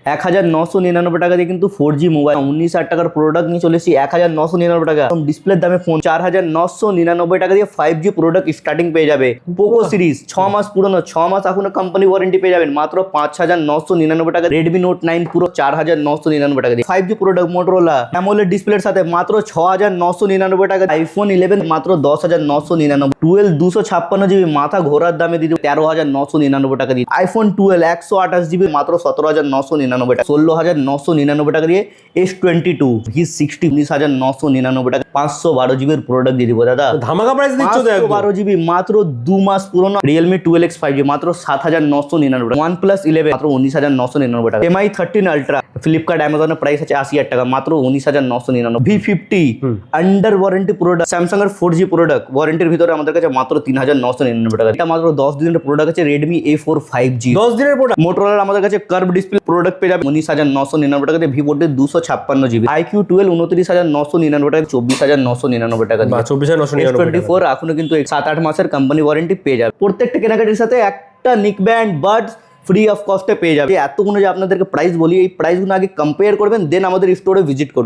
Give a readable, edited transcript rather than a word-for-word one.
1999 টাকা দিয়ে কিন্তু 4G মোবাইল 19,000 টাকার প্রোডাক্ট নিয়ে চলে এসেছি 1999 টাকা ডিসপ্লের দামে ফোন 4,999 টাকা দিয়ে 5G প্রোডাক্ট স্টার্টিং পেয়ে যাবে। পোকো সিরিজ 6 মাস পুরনো, 6 মাস এখনো কোম্পানি ওয়ারেন্টি পেয়ে যাবেন মাত্র 5,999 টাকা। রেডমি নোট 9 পুরো 4,999 টাকা দিয়ে 5G প্রোডাক্ট মোটরোলা অ্যামোলেড ডিসপ্লের সাথে মাত্র 6,999 টাকা। আইফোন 11 মাত্র 10,999। 12 256GB মাথা ঘোরার দামে দিয়ে 13,999 টাকা দিয়ে। আইফোন 12 128GB মাত্র 17,999 টাকা। 16,999 টাকা দিয়ে S22 V60 19,999 টাকা। 512GB প্রোডাক্ট দিয়ে দিব দাদা, ধামাকা প্রাইস দিচ্ছ তো একদম। 512GB মাত্র 2 মাস পুরনো। Realme 12X 5G মাত্র 7,999 টাকা। OnePlus 11 মাত্র 19,999 টাকা। MI 13 Ultra ফ্লিপকার্ট অ্যামাজনের প্রাইস আছে 80,000 টাকা মাত্র 19,999। V50 under warranty product Samsung এর 4G প্রোডাক্ট ওয়ারেন্টির ভিতরে আমাদের কাছে মাত্র 3,999 টাকা। এটা মাত্র 10 দিনের প্রোডাক্ট আছে। Redmi A4 5G 10 দিনের প্রোডাক্ট। মোটরোলার আমাদের কাছে কার্ভ ডিসপ্লে প্রোডাক্ট পেয়ে যাবে 19,999 টাকা দিয়ে। Vivo 256GB IQ 12 29,999 টাকা 24,999 টাকা দিয়ে। 24,999 S24 এখনো কিন্তু 7-8 মাসের কোম্পানি ওয়ারেন্টি পেয়ে যাবে। প্রত্যেকটা কেনাকাটির সাথে একটা neckband buds free of কস্টে পেয়ে যাবে। এতগুলো যে আপনাদেরকে প্রাইস বলি, এই প্রাইসগুলো আগে কম্পেয়ার করবেন, দেন আমাদের স্টোরে ভিজিট করুন।